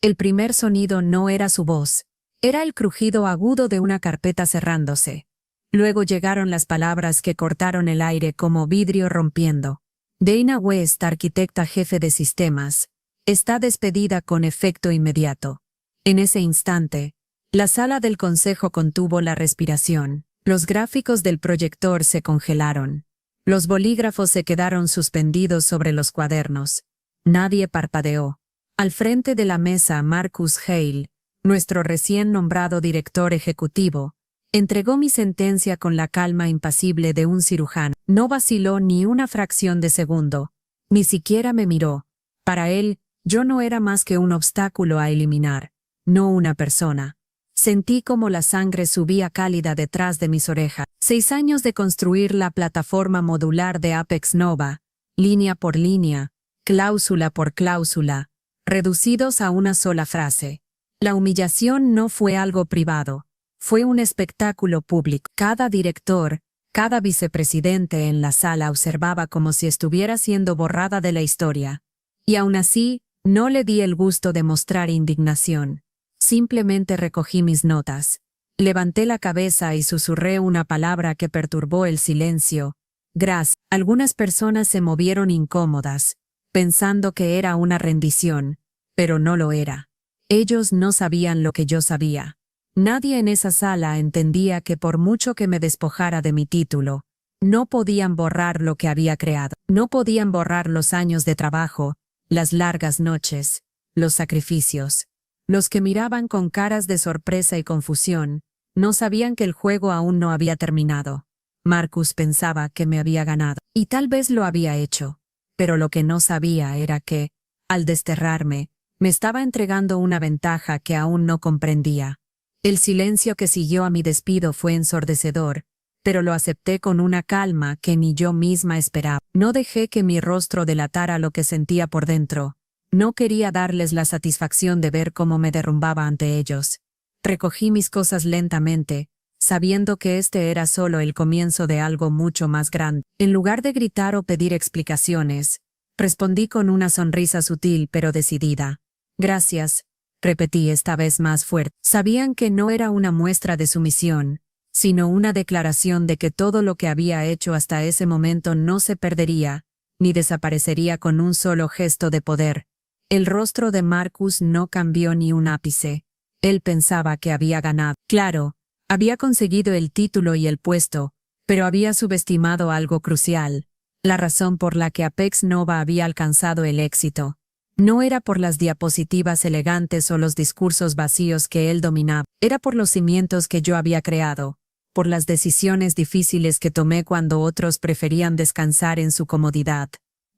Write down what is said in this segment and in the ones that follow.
El primer sonido no era su voz, era el crujido agudo de una carpeta cerrándose. Luego llegaron las palabras que cortaron el aire como vidrio rompiendo. Dana West, arquitecta jefe de sistemas, está despedida con efecto inmediato. En ese instante, la sala del consejo contuvo la respiración. Los gráficos del proyector se congelaron. Los bolígrafos se quedaron suspendidos sobre los cuadernos. Nadie parpadeó. Al frente de la mesa, Marcus Hale, nuestro recién nombrado director ejecutivo, entregó mi sentencia con la calma impasible de un cirujano. No vaciló ni una fracción de segundo. Ni siquiera me miró. Para él, yo no era más que un obstáculo a eliminar, no una persona. Sentí como la sangre subía cálida detrás de mis orejas. 6 años de construir la plataforma modular de Apex Nova, línea por línea, cláusula por cláusula, reducidos a una sola frase. La humillación no fue algo privado, fue un espectáculo público. Cada director, cada vicepresidente en la sala observaba como si estuviera siendo borrada de la historia. Y aún así, no le di el gusto de mostrar indignación. Simplemente recogí mis notas. Levanté la cabeza y susurré una palabra que perturbó el silencio. Gracias. Algunas personas se movieron incómodas, pensando que era una rendición, pero no lo era. Ellos no sabían lo que yo sabía. Nadie en esa sala entendía que por mucho que me despojara de mi título, no podían borrar lo que había creado. No podían borrar los años de trabajo, las largas noches, los sacrificios. Los que miraban con caras de sorpresa y confusión, no sabían que el juego aún no había terminado. Marcus pensaba que me había ganado, y tal vez lo había hecho, pero lo que no sabía era que, al desterrarme, me estaba entregando una ventaja que aún no comprendía. El silencio que siguió a mi despido fue ensordecedor, pero lo acepté con una calma que ni yo misma esperaba. No dejé que mi rostro delatara lo que sentía por dentro. No quería darles la satisfacción de ver cómo me derrumbaba ante ellos. Recogí mis cosas lentamente, sabiendo que este era solo el comienzo de algo mucho más grande. En lugar de gritar o pedir explicaciones, respondí con una sonrisa sutil pero decidida. Gracias, repetí esta vez más fuerte. Sabían que no era una muestra de sumisión, sino una declaración de que todo lo que había hecho hasta ese momento no se perdería, ni desaparecería con un solo gesto de poder. El rostro de Marcus no cambió ni un ápice. Él pensaba que había ganado. Claro, había conseguido el título y el puesto, pero había subestimado algo crucial. La razón por la que Apex Nova había alcanzado el éxito. No era por las diapositivas elegantes o los discursos vacíos que él dominaba. Era por los cimientos que yo había creado, por las decisiones difíciles que tomé cuando otros preferían descansar en su comodidad.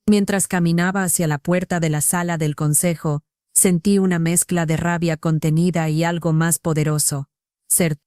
Mientras caminaba hacia la puerta de la sala del consejo, sentí una mezcla de rabia contenida y algo más poderoso.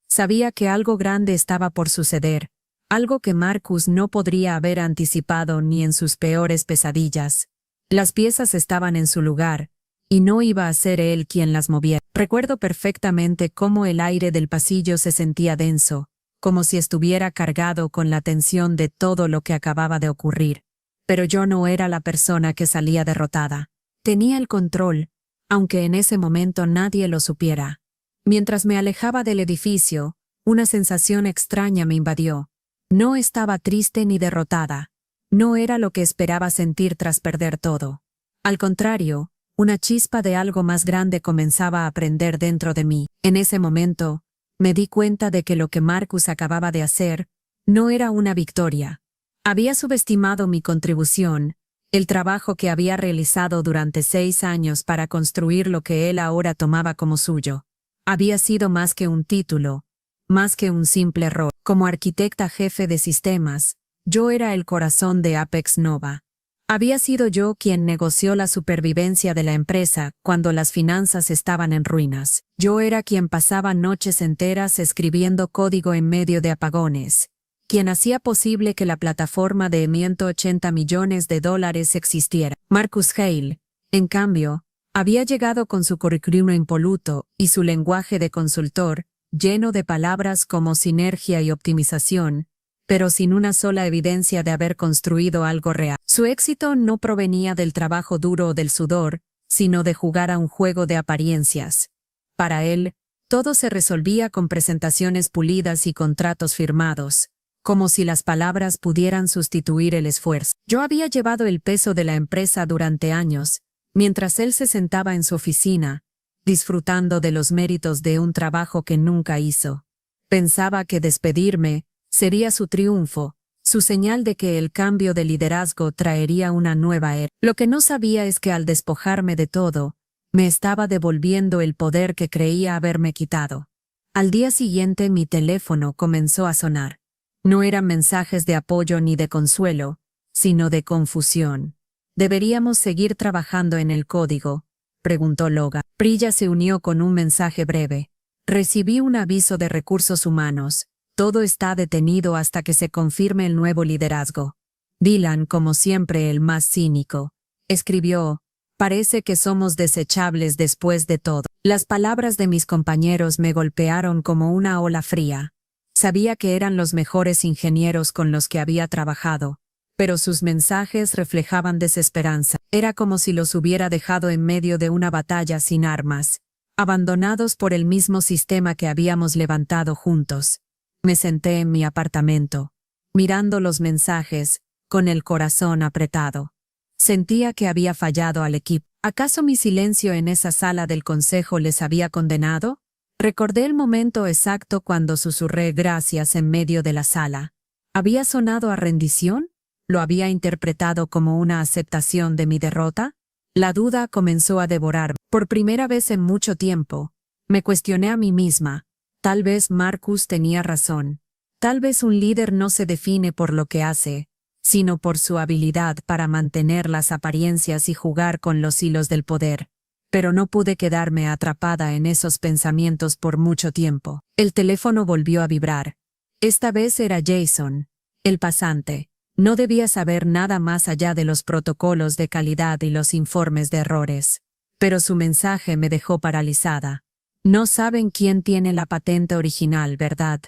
Sabía que algo grande estaba por suceder, algo que Marcus no podría haber anticipado ni en sus peores pesadillas. Las piezas estaban en su lugar, y no iba a ser él quien las moviera. Recuerdo perfectamente cómo el aire del pasillo se sentía denso, como si estuviera cargado con la tensión de todo lo que acababa de ocurrir. Pero yo no era la persona que salía derrotada. Tenía el control, aunque en ese momento nadie lo supiera. Mientras me alejaba del edificio, una sensación extraña me invadió. No estaba triste ni derrotada. No era lo que esperaba sentir tras perder todo. Al contrario, una chispa de algo más grande comenzaba a prender dentro de mí. En ese momento, me di cuenta de que lo que Marcus acababa de hacer no era una victoria. Había subestimado mi contribución, el trabajo que había realizado durante 6 años para construir lo que él ahora tomaba como suyo. Había sido más que un título, más que un simple rol. Como arquitecta jefe de sistemas, yo era el corazón de Apex Nova. Había sido yo quien negoció la supervivencia de la empresa cuando las finanzas estaban en ruinas. Yo era quien pasaba noches enteras escribiendo código en medio de apagones, quien hacía posible que la plataforma de $180 millones existiera. Marcus Hale, en cambio, había llegado con su currículum impoluto y su lenguaje de consultor, lleno de palabras como sinergia y optimización, pero sin una sola evidencia de haber construido algo real. Su éxito no provenía del trabajo duro o del sudor, sino de jugar a un juego de apariencias. Para él, todo se resolvía con presentaciones pulidas y contratos firmados, como si las palabras pudieran sustituir el esfuerzo. Yo había llevado el peso de la empresa durante años, mientras él se sentaba en su oficina, disfrutando de los méritos de un trabajo que nunca hizo. Pensaba que despedirme sería su triunfo, su señal de que el cambio de liderazgo traería una nueva era. Lo que no sabía es que al despojarme de todo, me estaba devolviendo el poder que creía haberme quitado. Al día siguiente mi teléfono comenzó a sonar. No eran mensajes de apoyo ni de consuelo, sino de confusión. ¿Deberíamos seguir trabajando en el código?, preguntó Logan. Priya se unió con un mensaje breve. Recibí un aviso de recursos humanos. Todo está detenido hasta que se confirme el nuevo liderazgo. Dylan, como siempre el más cínico, escribió: parece que somos desechables después de todo. Las palabras de mis compañeros me golpearon como una ola fría. Sabía que eran los mejores ingenieros con los que había trabajado, pero sus mensajes reflejaban desesperanza. Era como si los hubiera dejado en medio de una batalla sin armas, abandonados por el mismo sistema que habíamos levantado juntos. Me senté en mi apartamento, mirando los mensajes, con el corazón apretado. Sentía que había fallado al equipo. ¿Acaso mi silencio en esa sala del consejo les había condenado? Recordé el momento exacto cuando susurré gracias en medio de la sala. ¿Había sonado a rendición? ¿Lo había interpretado como una aceptación de mi derrota? La duda comenzó a devorarme. Por primera vez en mucho tiempo, me cuestioné a mí misma. Tal vez Marcus tenía razón. Tal vez un líder no se define por lo que hace, sino por su habilidad para mantener las apariencias y jugar con los hilos del poder. Pero no pude quedarme atrapada en esos pensamientos por mucho tiempo. El teléfono volvió a vibrar. Esta vez era Jason, el pasante. No debía saber nada más allá de los protocolos de calidad y los informes de errores. Pero su mensaje me dejó paralizada. No saben quién tiene la patente original, ¿verdad?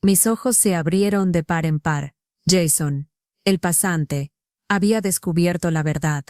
Mis ojos se abrieron de par en par. Jason, el pasante, había descubierto la verdad.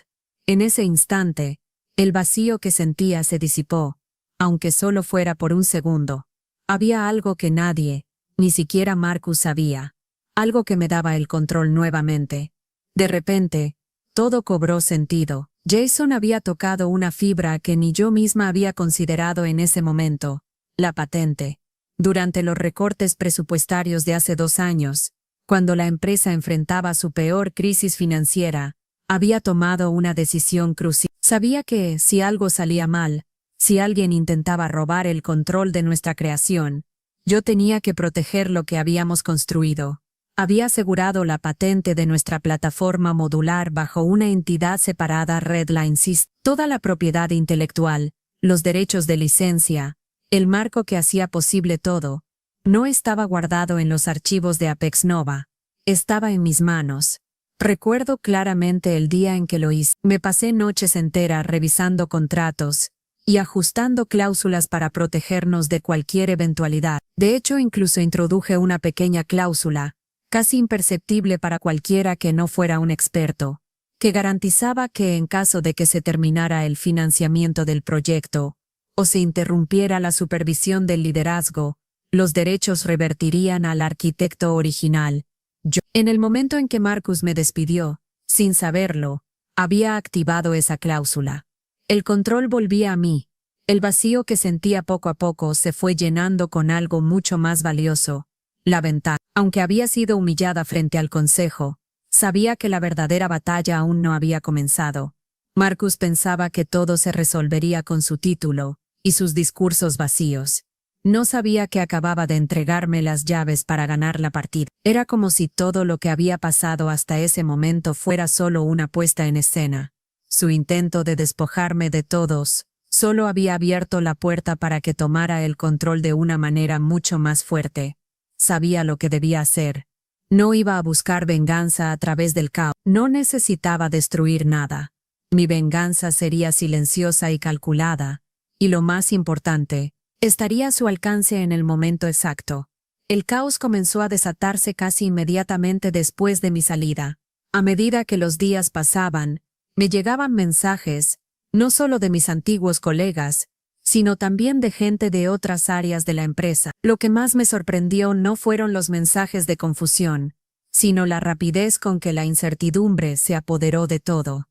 En ese instante, el vacío que sentía se disipó, aunque solo fuera por un segundo. Había algo que nadie, ni siquiera Marcus sabía. Algo que me daba el control nuevamente. De repente, todo cobró sentido. Jason había tocado una fibra que ni yo misma había considerado en ese momento: la patente. Durante los recortes presupuestarios de hace 2 años, cuando la empresa enfrentaba su peor crisis financiera, había tomado una decisión crucial. Sabía que, si algo salía mal, si alguien intentaba robar el control de nuestra creación, yo tenía que proteger lo que habíamos construido. Había asegurado la patente de nuestra plataforma modular bajo una entidad separada, Redline Systems. Toda la propiedad intelectual, los derechos de licencia, el marco que hacía posible todo, no estaba guardado en los archivos de Apex Nova. Estaba en mis manos. Recuerdo claramente el día en que lo hice. Me pasé noches enteras revisando contratos y ajustando cláusulas para protegernos de cualquier eventualidad. De hecho, incluso introduje una pequeña cláusula, casi imperceptible para cualquiera que no fuera un experto, que garantizaba que en caso de que se terminara el financiamiento del proyecto, o se interrumpiera la supervisión del liderazgo, los derechos revertirían al arquitecto original. Yo, en el momento en que Marcus me despidió, sin saberlo, había activado esa cláusula. El control volvía a mí. El vacío que sentía poco a poco se fue llenando con algo mucho más valioso: la ventaja. Aunque había sido humillada frente al consejo, sabía que la verdadera batalla aún no había comenzado. Marcus pensaba que todo se resolvería con su título y sus discursos vacíos. No sabía que acababa de entregarme las llaves para ganar la partida. Era como si todo lo que había pasado hasta ese momento fuera solo una puesta en escena. Su intento de despojarme de todos solo había abierto la puerta para que tomara el control de una manera mucho más fuerte. Sabía lo que debía hacer. No iba a buscar venganza a través del caos. No necesitaba destruir nada. Mi venganza sería silenciosa y calculada, y lo más importante, estaría a su alcance en el momento exacto. El caos comenzó a desatarse casi inmediatamente después de mi salida. A medida que los días pasaban, me llegaban mensajes, no solo de mis antiguos colegas, sino también de gente de otras áreas de la empresa. Lo que más me sorprendió no fueron los mensajes de confusión, sino la rapidez con que la incertidumbre se apoderó de todo.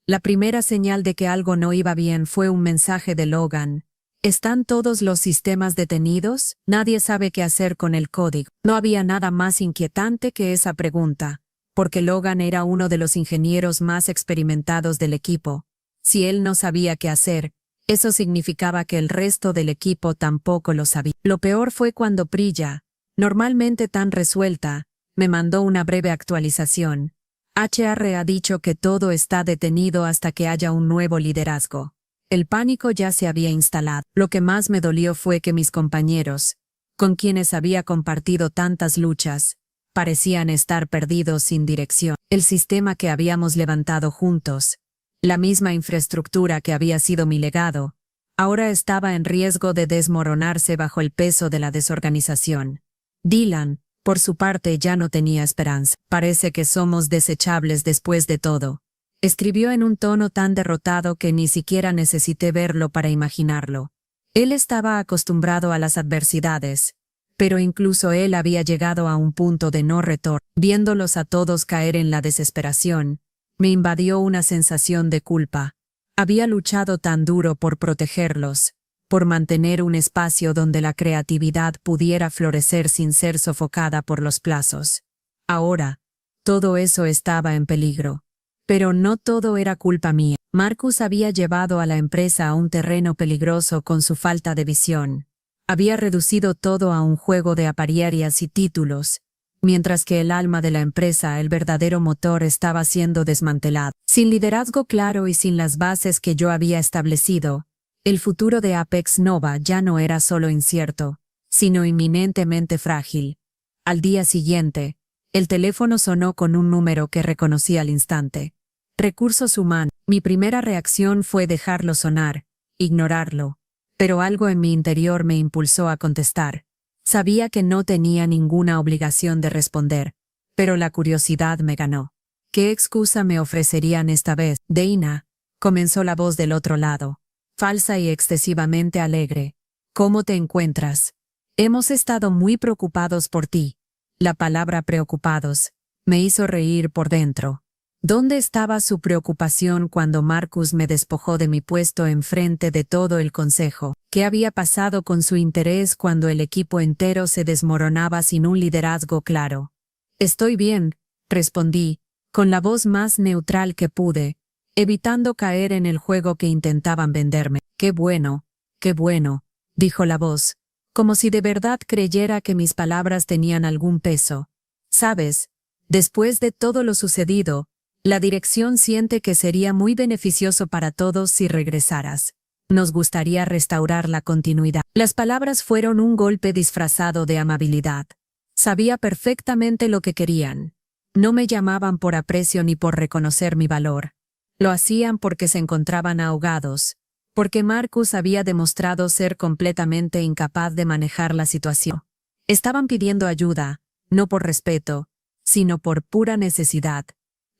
La primera señal de que algo no iba bien fue un mensaje de Logan. ¿Están todos los sistemas detenidos? Nadie sabe qué hacer con el código. No había nada más inquietante que esa pregunta, porque Logan era uno de los ingenieros más experimentados del equipo. Si él no sabía qué hacer, eso significaba que el resto del equipo tampoco lo sabía. Lo peor fue cuando Priya, normalmente tan resuelta, me mandó una breve actualización. HR ha dicho que todo está detenido hasta que haya un nuevo liderazgo. El pánico ya se había instalado. Lo que más me dolió fue que mis compañeros, con quienes había compartido tantas luchas, parecían estar perdidos sin dirección. El sistema que habíamos levantado juntos, la misma infraestructura que había sido mi legado, ahora estaba en riesgo de desmoronarse bajo el peso de la desorganización. Dylan, por su parte, ya no tenía esperanza. Parece que somos desechables después de todo, escribió en un tono tan derrotado que ni siquiera necesité verlo para imaginarlo. Él estaba acostumbrado a las adversidades, pero incluso él había llegado a un punto de no retorno. Viéndolos a todos caer en la desesperación, me invadió una sensación de culpa. Había luchado tan duro por protegerlos, por mantener un espacio donde la creatividad pudiera florecer sin ser sofocada por los plazos. Ahora, todo eso estaba en peligro. Pero no todo era culpa mía. Marcus había llevado a la empresa a un terreno peligroso con su falta de visión. Había reducido todo a un juego de apariencias y títulos, mientras que el alma de la empresa, el verdadero motor, estaba siendo desmantelado. Sin liderazgo claro y sin las bases que yo había establecido, el futuro de Apex Nova ya no era solo incierto, sino inminentemente frágil. Al día siguiente, el teléfono sonó con un número que reconocí al instante. Recursos humanos. Mi primera reacción fue dejarlo sonar, ignorarlo, pero algo en mi interior me impulsó a contestar. Sabía que no tenía ninguna obligación de responder, pero la curiosidad me ganó. ¿Qué excusa me ofrecerían esta vez? Dana, comenzó la voz del otro lado, falsa y excesivamente alegre. ¿Cómo te encuentras? Hemos estado muy preocupados por ti. La palabra preocupados me hizo reír por dentro. ¿Dónde estaba su preocupación cuando Marcus me despojó de mi puesto enfrente de todo el consejo? ¿Qué había pasado con su interés cuando el equipo entero se desmoronaba sin un liderazgo claro? Estoy bien, respondí, con la voz más neutral que pude, evitando caer en el juego que intentaban venderme. Qué bueno, dijo la voz, como si de verdad creyera que mis palabras tenían algún peso. Sabes, después de todo lo sucedido, la dirección siente que sería muy beneficioso para todos si regresaras. Nos gustaría restaurar la continuidad. Las palabras fueron un golpe disfrazado de amabilidad. Sabía perfectamente lo que querían. No me llamaban por aprecio ni por reconocer mi valor. Lo hacían porque se encontraban ahogados, porque Marcus había demostrado ser completamente incapaz de manejar la situación. Estaban pidiendo ayuda, no por respeto, sino por pura necesidad.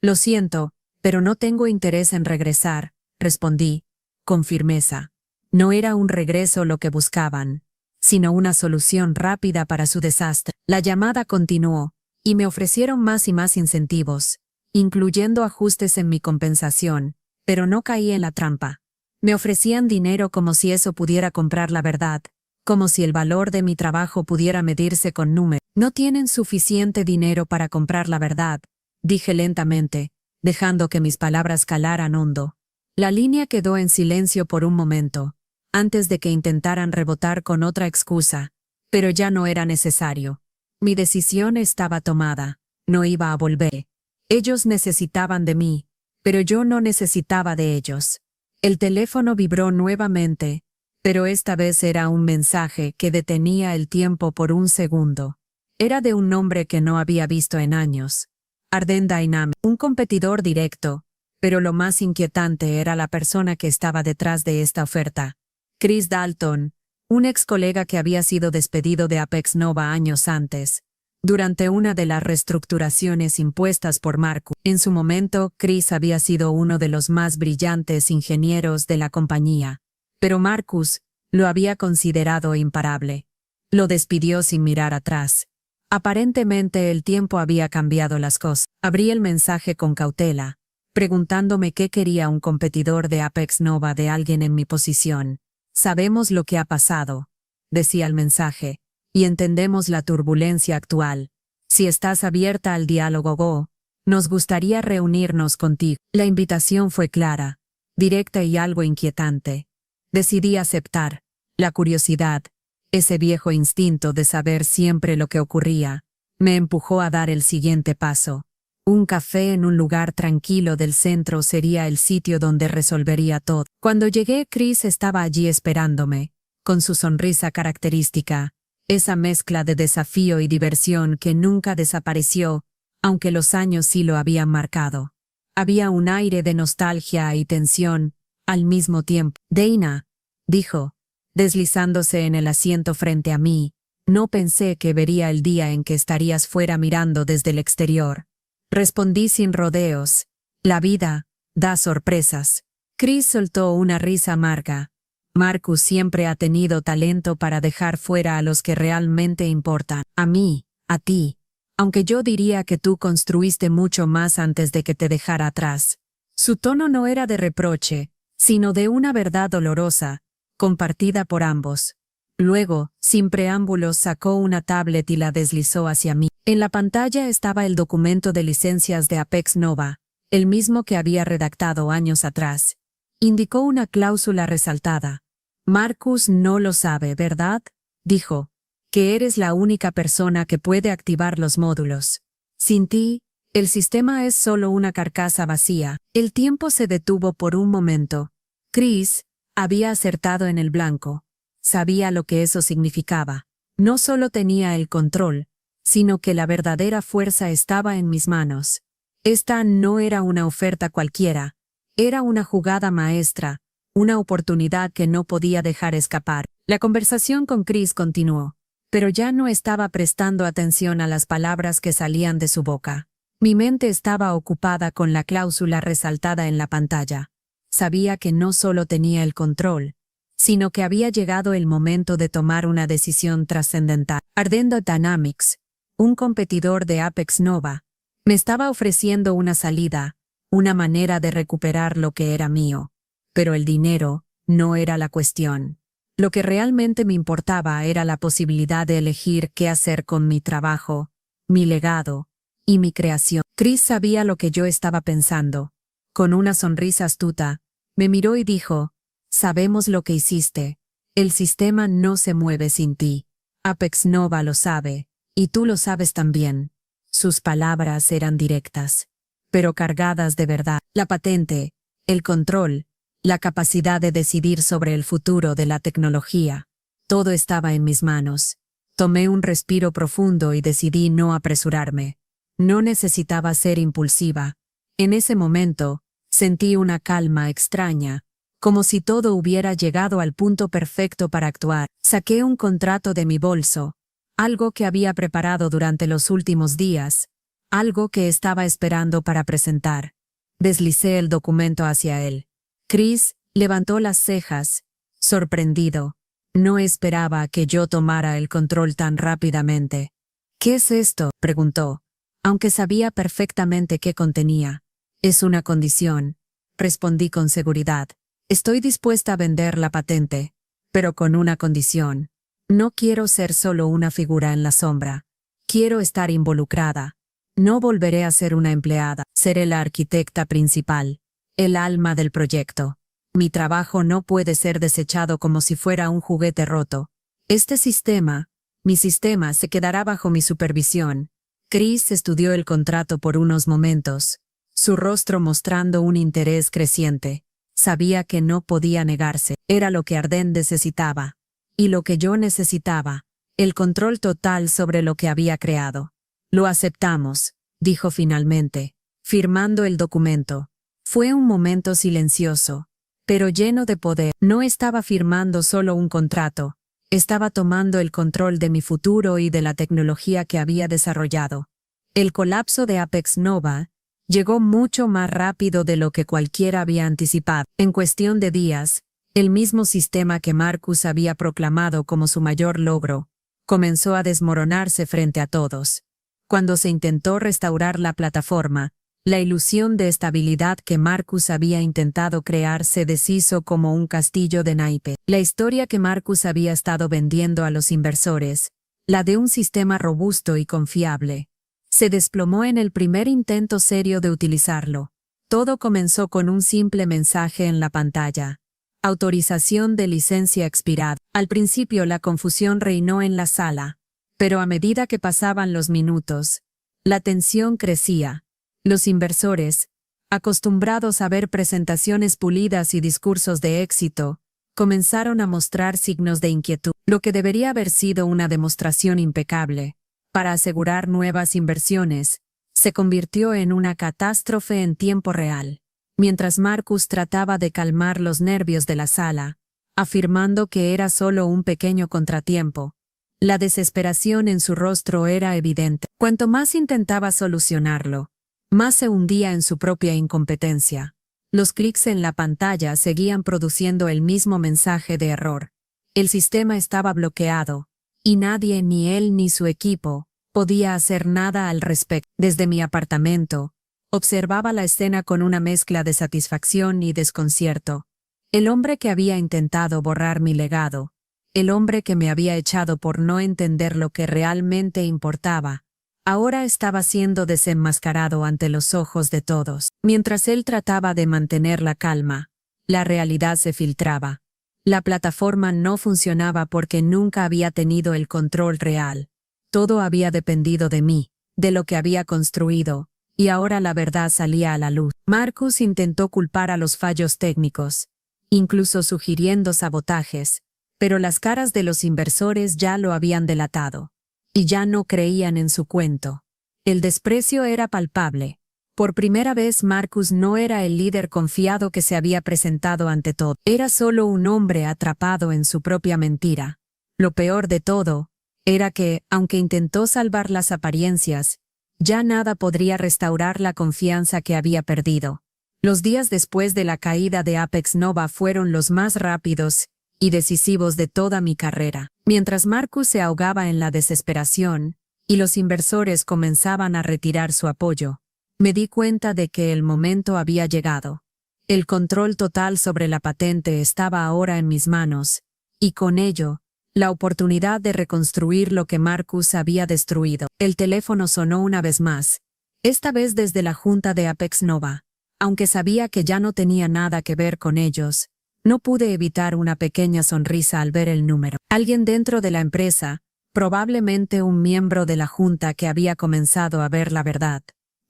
Lo siento, pero no tengo interés en regresar, respondí, con firmeza. No era un regreso lo que buscaban, sino una solución rápida para su desastre. La llamada continuó, y me ofrecieron más y más incentivos, incluyendo ajustes en mi compensación, pero no caí en la trampa. Me ofrecían dinero como si eso pudiera comprar la verdad, como si el valor de mi trabajo pudiera medirse con números. No tienen suficiente dinero para comprar la verdad, dije lentamente, dejando que mis palabras calaran hondo. La línea quedó en silencio por un momento, antes de que intentaran rebotar con otra excusa, pero ya no era necesario. Mi decisión estaba tomada, no iba a volver. Ellos necesitaban de mí, pero yo no necesitaba de ellos. El teléfono vibró nuevamente, pero esta vez era un mensaje que detenía el tiempo por un segundo. Era de un nombre que no había visto en años. Arden Dynamics, un competidor directo, pero lo más inquietante era la persona que estaba detrás de esta oferta. Chris Dalton, un ex colega que había sido despedido de Apex Nova años antes, Durante una de las reestructuraciones impuestas por Marcus, en su momento, Chris había sido uno de los más brillantes ingenieros de la compañía, pero Marcus lo había considerado imparable. Lo despidió sin mirar atrás. Aparentemente el tiempo había cambiado las cosas. Abrí el mensaje con cautela, preguntándome qué quería un competidor de Apex Nova de alguien en mi posición. Sabemos lo que ha pasado, decía el mensaje, y entendemos la turbulencia actual. Si estás abierta al diálogo, nos gustaría reunirnos contigo. La invitación fue clara, directa y algo inquietante. Decidí aceptar. La curiosidad, ese viejo instinto de saber siempre lo que ocurría, me empujó a dar el siguiente paso. Un café en un lugar tranquilo del centro sería el sitio donde resolvería todo. Cuando llegué, Chris estaba allí esperándome, con su sonrisa característica, esa mezcla de desafío y diversión que nunca desapareció, aunque los años sí lo habían marcado. Había un aire de nostalgia y tensión, al mismo tiempo. Dana, dijo, deslizándose en el asiento frente a mí, no pensé que vería el día en que estarías fuera mirando desde el exterior. Respondí sin rodeos. La vida da sorpresas. Chris soltó una risa amarga. Marcus siempre ha tenido talento para dejar fuera a los que realmente importan. A mí, a ti. Aunque yo diría que tú construiste mucho más antes de que te dejara atrás. Su tono no era de reproche, sino de una verdad dolorosa, compartida por ambos. Luego, sin preámbulos, sacó una tablet y la deslizó hacia mí. En la pantalla estaba el documento de licencias de Apex Nova, el mismo que había redactado años atrás. Indicó una cláusula resaltada. Marcus no lo sabe, ¿verdad? Dijo, que eres la única persona que puede activar los módulos. Sin ti, el sistema es solo una carcasa vacía. El tiempo se detuvo por un momento. Chris había acertado en el blanco. Sabía lo que eso significaba. No solo tenía el control, sino que la verdadera fuerza estaba en mis manos. Esta no era una oferta cualquiera. Era una jugada maestra, una oportunidad que no podía dejar escapar. La conversación con Chris continuó, pero ya no estaba prestando atención a las palabras que salían de su boca. Mi mente estaba ocupada con la cláusula resaltada en la pantalla. Sabía que no solo tenía el control, sino que había llegado el momento de tomar una decisión trascendental. Ardendo Dynamics, un competidor de Apex Nova, me estaba ofreciendo una salida, una manera de recuperar lo que era mío. Pero el dinero no era la cuestión. Lo que realmente me importaba era la posibilidad de elegir qué hacer con mi trabajo, mi legado y mi creación. Chris sabía lo que yo estaba pensando. Con una sonrisa astuta, me miró y dijo, sabemos lo que hiciste. El sistema no se mueve sin ti. Apex Nova lo sabe, y tú lo sabes también. Sus palabras eran directas, pero cargadas de verdad. La patente, el control, la capacidad de decidir sobre el futuro de la tecnología. Todo estaba en mis manos. Tomé un respiro profundo y decidí no apresurarme. No necesitaba ser impulsiva. En ese momento, sentí una calma extraña, como si todo hubiera llegado al punto perfecto para actuar. Saqué un contrato de mi bolso, algo que había preparado durante los últimos días, algo que estaba esperando para presentar. Deslicé el documento hacia él. Chris levantó las cejas, sorprendido. No esperaba que yo tomara el control tan rápidamente. ¿Qué es esto?, preguntó, aunque sabía perfectamente qué contenía. Es una condición, respondí con seguridad. Estoy dispuesta a vender la patente, pero con una condición. No quiero ser solo una figura en la sombra. Quiero estar involucrada. No volveré a ser una empleada. Seré la arquitecta principal, el alma del proyecto. Mi trabajo no puede ser desechado como si fuera un juguete roto. Este sistema, mi sistema, se quedará bajo mi supervisión. Chris estudió el contrato por unos momentos, su rostro mostrando un interés creciente. Sabía que no podía negarse. Era lo que Arden necesitaba. Y lo que yo necesitaba, el control total sobre lo que había creado. Lo aceptamos, dijo finalmente, firmando el documento. Fue un momento silencioso, pero lleno de poder. No estaba firmando solo un contrato, Estaba tomando el control de mi futuro y de la tecnología que había desarrollado. El colapso de Apex Nova llegó mucho más rápido de lo que cualquiera había anticipado. En cuestión de días, el mismo sistema que Marcus había proclamado como su mayor logro comenzó a desmoronarse frente a todos. Cuando se intentó restaurar la plataforma, la ilusión de estabilidad que Marcus había intentado crear se deshizo como un castillo de naipes. La historia que Marcus había estado vendiendo a los inversores, la de un sistema robusto y confiable, se desplomó en el primer intento serio de utilizarlo. Todo comenzó con un simple mensaje en la pantalla. Autorización de licencia expirada. Al principio la confusión reinó en la sala, pero a medida que pasaban los minutos, la tensión crecía. Los inversores, acostumbrados a ver presentaciones pulidas y discursos de éxito, comenzaron a mostrar signos de inquietud. Lo que debería haber sido una demostración impecable para asegurar nuevas inversiones, se convirtió en una catástrofe en tiempo real. Mientras Marcus trataba de calmar los nervios de la sala, afirmando que era solo un pequeño contratiempo, la desesperación en su rostro era evidente. Cuanto más intentaba solucionarlo, más se hundía en su propia incompetencia. Los clics en la pantalla seguían produciendo el mismo mensaje de error. El sistema estaba bloqueado, y nadie, ni él ni su equipo, podía hacer nada al respecto. Desde mi apartamento, observaba la escena con una mezcla de satisfacción y desconcierto. El hombre que había intentado borrar mi legado, el hombre que me había echado por no entender lo que realmente importaba, ahora estaba siendo desenmascarado ante los ojos de todos. Mientras él trataba de mantener la calma, la realidad se filtraba. La plataforma no funcionaba porque nunca había tenido el control real. Todo había dependido de mí, de lo que había construido, y ahora la verdad salía a la luz. Marcus intentó culpar a los fallos técnicos, incluso sugiriendo sabotajes, pero las caras de los inversores ya lo habían delatado. Y ya no creían en su cuento. El desprecio era palpable. Por primera vez Marcus no era el líder confiado que se había presentado ante todo. Era solo un hombre atrapado en su propia mentira. Lo peor de todo era que, aunque intentó salvar las apariencias, ya nada podría restaurar la confianza que había perdido. Los días después de la caída de Apex Nova fueron los más rápidos y decisivos de toda mi carrera. Mientras Marcus se ahogaba en la desesperación, y los inversores comenzaban a retirar su apoyo, me di cuenta de que el momento había llegado. El control total sobre la patente estaba ahora en mis manos, y con ello, la oportunidad de reconstruir lo que Marcus había destruido. El teléfono sonó una vez más, esta vez desde la junta de Apex Nova. Aunque sabía que ya no tenía nada que ver con ellos, no pude evitar una pequeña sonrisa al ver el número. Alguien dentro de la empresa, probablemente un miembro de la junta que había comenzado a ver la verdad,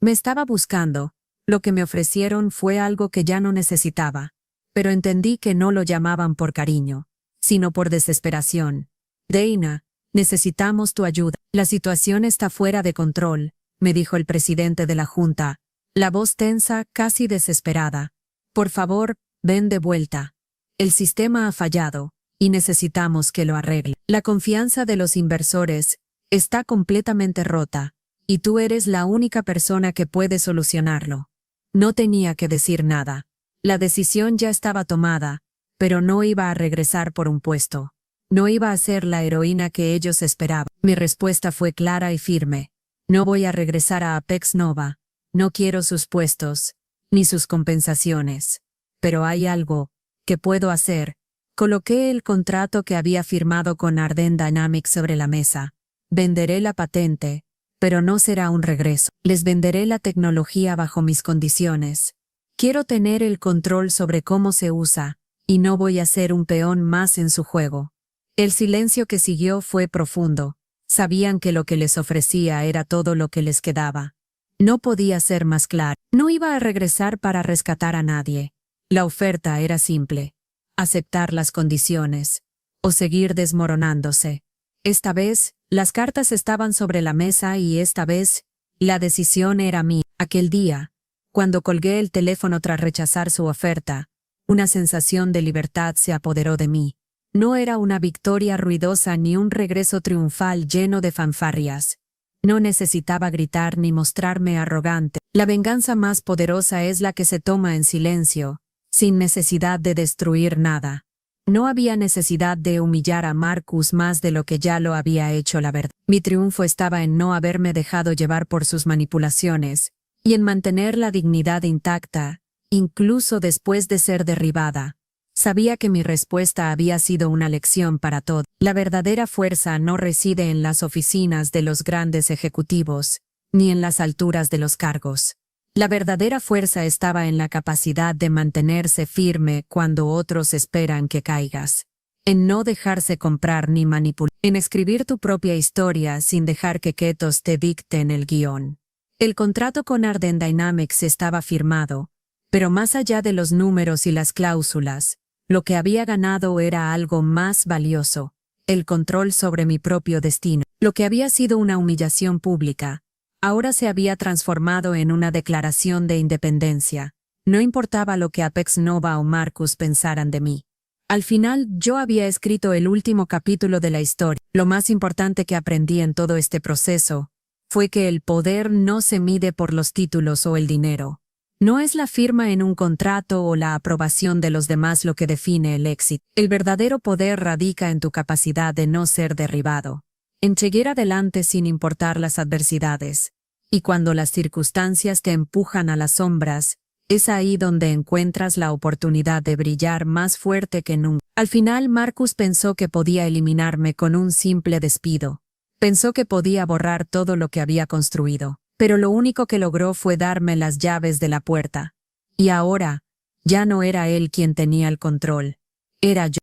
me estaba buscando. Lo que me ofrecieron fue algo que ya no necesitaba, pero entendí que no lo llamaban por cariño, sino por desesperación. Dana, necesitamos tu ayuda. La situación está fuera de control, me dijo el presidente de la junta, la voz tensa, casi desesperada. Por favor, ven de vuelta. El sistema ha fallado, y necesitamos que lo arregle. La confianza de los inversores está completamente rota, y tú eres la única persona que puede solucionarlo. No tenía que decir nada. La decisión ya estaba tomada, pero no iba a regresar por un puesto. No iba a ser la heroína que ellos esperaban. Mi respuesta fue clara y firme. No voy a regresar a Apex Nova. No quiero sus puestos, ni sus compensaciones. Pero hay algo que puedo hacer. Coloqué el contrato que había firmado con Arden Dynamics sobre la mesa. Venderé la patente, pero no será un regreso. Les venderé la tecnología bajo mis condiciones. Quiero tener el control sobre cómo se usa, y no voy a ser un peón más en su juego. El silencio que siguió fue profundo. Sabían que lo que les ofrecía era todo lo que les quedaba. No podía ser más claro. No iba a regresar para rescatar a nadie. La oferta era simple: aceptar las condiciones, o seguir desmoronándose. Esta vez, las cartas estaban sobre la mesa y esta vez, la decisión era mía. Aquel día, cuando colgué el teléfono tras rechazar su oferta, una sensación de libertad se apoderó de mí. No era una victoria ruidosa ni un regreso triunfal lleno de fanfarrias. No necesitaba gritar ni mostrarme arrogante. La venganza más poderosa es la que se toma en silencio, sin necesidad de destruir nada. No había necesidad de humillar a Marcus más de lo que ya lo había hecho la verdad. Mi triunfo estaba en no haberme dejado llevar por sus manipulaciones, y en mantener la dignidad intacta, incluso después de ser derribada. Sabía que mi respuesta había sido una lección para todos. La verdadera fuerza no reside en las oficinas de los grandes ejecutivos, ni en las alturas de los cargos. La verdadera fuerza estaba en la capacidad de mantenerse firme cuando otros esperan que caigas. En no dejarse comprar ni manipular. En escribir tu propia historia sin dejar que Ketos te dicten el guión. El contrato con Arden Dynamics estaba firmado, pero más allá de los números y las cláusulas, lo que había ganado era algo más valioso, el control sobre mi propio destino. Lo que había sido una humillación pública, ahora se había transformado en una declaración de independencia. No importaba lo que Apex Nova o Marcus pensaran de mí. Al final, yo había escrito el último capítulo de la historia. Lo más importante que aprendí en todo este proceso fue que el poder no se mide por los títulos o el dinero. No es la firma en un contrato o la aprobación de los demás lo que define el éxito. El verdadero poder radica en tu capacidad de no ser derribado, en seguir adelante sin importar las adversidades. Y cuando las circunstancias te empujan a las sombras, es ahí donde encuentras la oportunidad de brillar más fuerte que nunca. Al final, Marcus pensó que podía eliminarme con un simple despido. Pensó que podía borrar todo lo que había construido. Pero lo único que logró fue darme las llaves de la puerta. Y ahora, ya no era él quien tenía el control. Era yo.